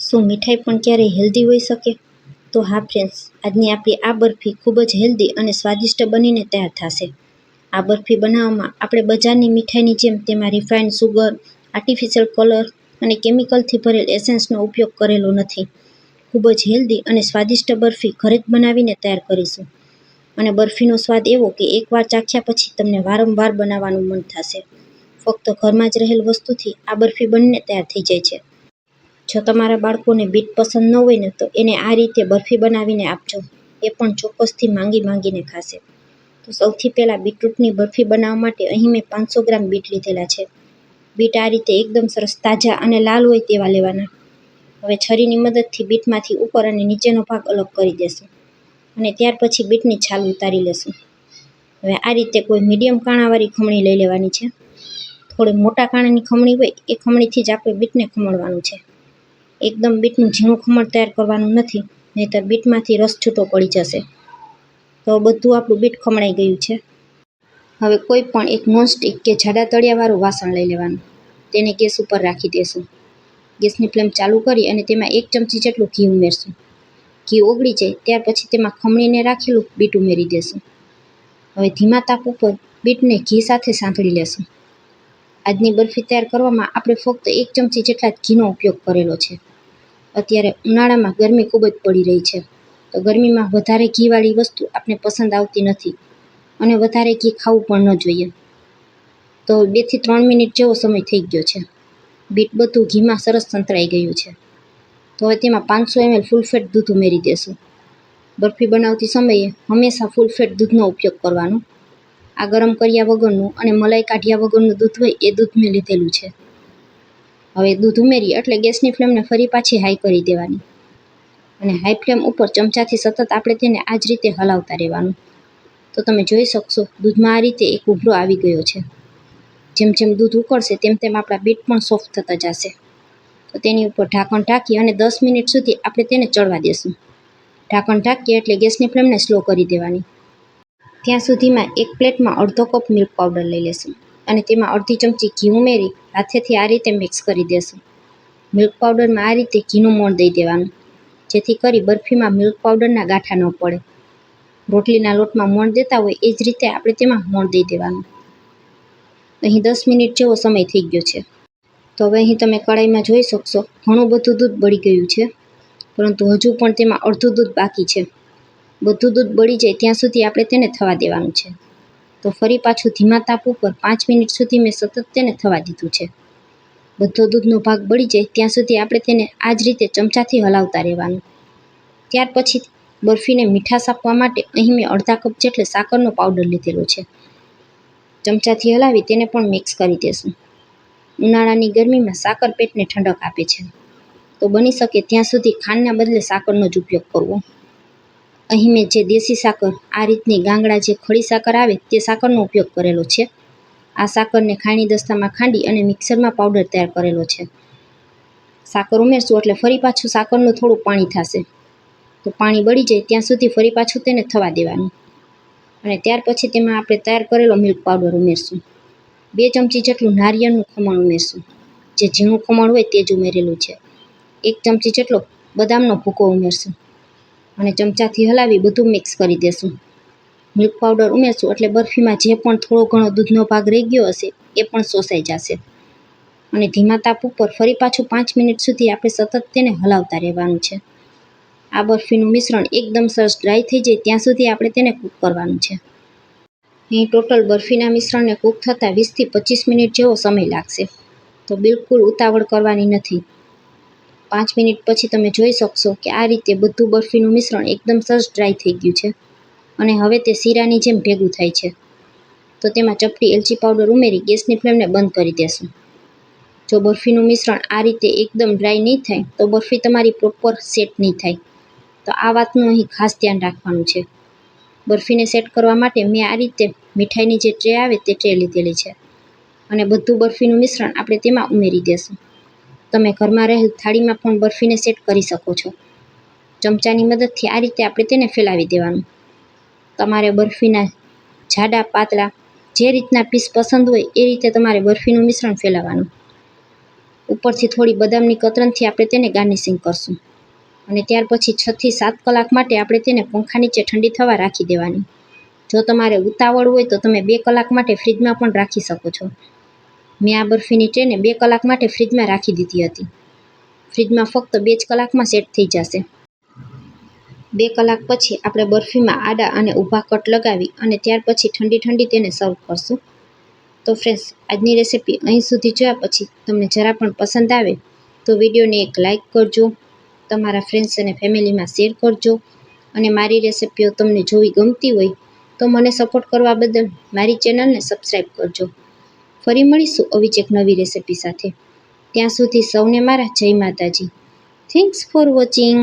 શું મીઠાઈ પણ ક્યારેય હેલ્ધી હોઈ શકે? તો હા ફ્રેન્ડ્સ, આજની આપણી આ બરફી ખૂબ જ હેલ્ધી અને સ્વાદિષ્ટ બનીને તૈયાર થશે. આ બરફી બનાવવામાં આપણે બજારની મીઠાઈની જેમ તેમાં રિફાઇન્ડ સુગર, આર્ટિફિશિયલ કલર અને કેમિકલથી ભરેલ એસેન્સનો ઉપયોગ કરેલો નથી. ખૂબ જ હેલ્ધી અને સ્વાદિષ્ટ બરફી ઘરે જ બનાવીને તૈયાર કરીશું. અને બરફીનો સ્વાદ એવો કે એકવાર ચાખ્યા પછી તમને વારંવાર બનાવવાનું મન થશે. ફક્ત ઘરમાં જ રહેલ વસ્તુથી આ બરફી બનીને તૈયાર થઈ જાય છે. જો તમારા બાળકોને બીટ પસંદ ન હોય ને તો એને આ રીતે બરફી બનાવીને આપજો. એ પણ ચોક્કસથી માંગીને ખાશે. તો સૌથી પહેલાં બીટરૂટની બરફી બનાવવા માટે અહીં મેં 500 ગ્રામ બીટ લીધેલા છે. બીટ આ રીતે એકદમ સરસ તાજા અને લાલ હોય તેવા લેવાના. હવે છરીની મદદથી બીટમાંથી ઉપર અને નીચેનો ભાગ અલગ કરી દેશું અને ત્યાર પછી બીટની છાલ ઉતારી લેશું. હવે આ રીતે કોઈ મીડિયમ કાણાવાળી ખમણી લઈ લેવાની છે. થોડી મોટા કાણાની ખમણી હોય એ ખમણીથી જ આપણે બીટને ખમણવાનું છે. એકદમ બીટનું ઝીણું ખમણ તૈયાર કરવાનું નથી, નહીંતર બીટમાંથી રસ છૂટો પડી જશે. તો બધું આપણું બીટ ખમણાઈ ગયું છે. હવે કોઈ પણ એક નોનસ્ટિક કે જાડા તળિયાવાળું વાસણ લઈ લેવાનું. તેને ગેસ ઉપર રાખી દેશું. ગેસની ફ્લેમ ચાલુ કરી અને તેમાં 1 ચમચી જેટલું ઘી ઉમેરશું. ઘી ઓગળી જાય ત્યાર પછી તેમાં ખમણીને રાખેલું બીટ ઉમેરી દેશું. હવે ધીમા તાપ ઉપર બીટને ઘી સાથે સાંતળી લેશું. આજની બરફી તૈયાર કરવામાં આપણે ફક્ત 1 ચમચી જેટલા જ ઘીનો ઉપયોગ કરેલો છે. અત્યારે ઉનાળામાં ગરમી ખૂબ જ પડી રહી છે, તો ગરમીમાં વધારે ઘીવાળી વસ્તુ આપણે પસંદ આવતી નથી અને વધારે ઘી ખાવું પણ ન જોઈએ. તો 2 થી 3 મિનિટ જેવો સમય થઈ ગયો છે. બીટ બધું ઘીમાં સરસ સંતળાઈ ગયું છે. તો હવે તેમાં 500 ml ફૂલ ફેટ દૂધ ઉમેરી દેશું. બરફી બનાવતી સમયે હંમેશા ફૂલ ફેટ દૂધનો ઉપયોગ કરવાનો. આ ગરમ કર્યા વગરનું અને મલાઈ કાઢ્યા વગરનું દૂધ હોય એ દૂધ મેં લીધેલું છે. હવે દૂધ ઉમેરી એટલે ગેસની ફ્લેમને ફરી પાછી હાઈ કરી દેવાની અને હાઈ ફ્લેમ ઉપર ચમચાથી સતત આપણે તેને આ જ રીતે હલાવતા રહેવાનું. તો તમે જોઈ શકશો દૂધમાં આ રીતે એક ઉભરો આવી ગયો છે. જેમ જેમ દૂધ ઉકળશે તેમ તેમ આપણા બીટ પણ સોફ્ટ થતા જશે. તો તેની ઉપર ઢાંકણ ઢાંકી અને 10 મિનિટ સુધી આપણે તેને ચડવા દેશું. ઢાંકણ ઢાંકીએ એટલે ગેસની ફ્લેમને સ્લો કરી દેવાની. ત્યાં સુધીમાં એક પ્લેટમાં અડધો કપ મિલ્ક પાવડર લઈ લેશું અને તેમાં અડધી ચમચી ઘી ઉમેરી હાથેથી આ રીતે મિક્સ કરી દેશું. મિલ્ક પાવડરમાં આ રીતે ઘીનું મોણ દઈ દેવાનું, જેથી કરી બરફીમાં મિલ્ક પાવડરના ગાંઠા ન પડે. રોટલીના લોટમાં મોણ દેતા હોય એ જ રીતે આપણે તેમાં મોણ દઈ દેવાનું. અહીં 10 મિનિટ જેવો સમય થઈ ગયો છે. તો હવે અહીં તમે કડાઈમાં જોઈ શકશો ઘણું બધું દૂધ બળી ગયું છે, પરંતુ હજુ પણ તેમાં અડધું દૂધ બાકી છે. બધું દૂધ બળી જાય ત્યાં સુધી આપણે તેને થવા દેવાનું છે. તો ફરી પાછું ધીમા તાપ ઉપર 5 મિનિટ સુધી મેં સતત તેને થવા દીધું છે. બધો દૂધનો ભાગ બળી જાય ત્યાં સુધી આપણે તેને આ જ રીતે ચમચાથી હલાવતા રહેવાનું. ત્યાર પછી બરફીને મીઠાશ આપવા માટે અહીં મેં અડધા કપ જેટલે સાકરનો પાવડર લીધેલો છે. ચમચાથી હલાવી તેને પણ મિક્સ કરી દેશું. ઉનાળાની ગરમીમાં સાકર પેટને ઠંડક આપે છે, તો બની શકે ત્યાં સુધી ખાંડના બદલે સાકરનો જ ઉપયોગ કરવો. અહીં મેં જે દેશી સાકર, આ રીતની ગાંગડા જે ખડી સાકર આવે તે સાકરનો ઉપયોગ કરેલો છે. આ સાકરને ખાયણી દસ્તામાં ખાંડી અને મિક્સરમાં પાવડર તૈયાર કરેલો છે. સાકર ઉમેરશું એટલે ફરી પાછું સાકરનું થોડું પાણી થશે. તો પાણી બળી જાય ત્યાં સુધી ફરી પાછું તેને થવા દેવાનું અને ત્યાર પછી તેમાં આપણે તૈયાર કરેલો મિલ્ક પાવડર ઉમેરશું. 2 ચમચી જેટલું નારિયેળનું ખમણ ઉમેરશું. જે ઝીણું ખમણ હોય તે જ ઉમેરેલું છે. 1 ચમચી જેટલો બદામનો ભૂકો ઉમેરશું અને ચમચાથી હલાવી બધું મિક્સ કરી દેશું. મિલ્ક પાવડર ઉમેરશું એટલે બરફીમાં જે પણ થોડો ઘણો દૂધનો ભાગ રહી ગયો હશે એ પણ શોષાઈ જશે. અને ધીમા તાપ ઉપર ફરી પાછું 5 મિનિટ સુધી આપણે સતત તેને હલાવતા રહેવાનું છે. આ બરફીનું મિશ્રણ એકદમ સરસ ડ્રાય થઈ જાય ત્યાં સુધી આપણે તેને કૂક કરવાનું છે. અહીં ટોટલ બરફીના મિશ્રણને કૂક થતાં 20 થી 25 મિનિટ જેવો સમય લાગશે. તો બિલકુલ ઉતાવળ કરવાની નથી. 5 મિનિટ પછી તમે જોઈ શકશો કે આ રીતે બધું બરફીનું મિશ્રણ એકદમ સરસ ડ્રાય થઈ ગયું છે અને હવે તે શીરાની જેમ ભેગું થાય છે. તો તેમાં ચપટી એલચી પાવડર ઉમેરી ગેસની ફ્લેમને બંધ કરી દેશું. જો બરફીનું મિશ્રણ આ રીતે એકદમ ડ્રાય નહીં થાય તો બરફી તમારી પ્રોપર સેટ નહીં થાય. તો આ વાતનું અહીં ખાસ ધ્યાન રાખવાનું છે. બરફીને સેટ કરવા માટે મેં આ રીતે મીઠાઈની જે ટ્રે આવે તે ટ્રે લીધેલી છે અને બધું બરફીનું મિશ્રણ આપણે તેમાં ઉમેરી દેશું. તમે ઘરમાં રહેલ થાળીમાં પણ બરફીને સેટ કરી શકો છો. ચમચાની મદદથી આ રીતે આપણે તેને ફેલાવી દેવાનું. તમારે બરફીના જાડા પાતળા જે રીતના પીસ પસંદ હોય એ રીતે તમારે બરફીનું મિશ્રણ ફેલાવવાનું. ઉપરથી થોડી બદામની કતરનથી આપણે તેને ગાર્નિશિંગ કરશું. અને ત્યાર પછી 6 થી 7 કલાક માટે આપણે તેને પંખા નીચે ઠંડી થવા રાખી દેવાની. જો તમારે ઉતાવળ હોય તો તમે 2 કલાક માટે ફ્રીજમાં પણ રાખી શકો છો. મેં આ બરફીની ટ્રેને 2 કલાક માટે ફ્રીજમાં રાખી દીધી હતી. ફ્રીજમાં ફક્ત 2 જ કલાકમાં સેટ થઈ જશે. 2 કલાક પછી આપણે બરફીમાં આડા અને ઊભા કટ લગાવી અને ત્યાર પછી ઠંડી તેને સર્વ કરશું. તો ફ્રેન્ડ્સ, આજની રેસીપી અહીં સુધી જોયા પછી તમને જરા પણ પસંદ આવે તો વિડીયોને એક લાઇક કરજો, તમારા ફ્રેન્ડ્સ અને ફેમિલીમાં શેર કરજો અને મારી રેસીપીઓ તમને જોવી ગમતી હોય તો મને સપોર્ટ કરવા બદલ મારી ચેનલને સબસ્ક્રાઈબ કરજો. ફરી મળીશું આવી જ એક નવી રેસીપી સાથે. ત્યાં સુધી સૌને મારા જય માતાજી. Thanks for watching.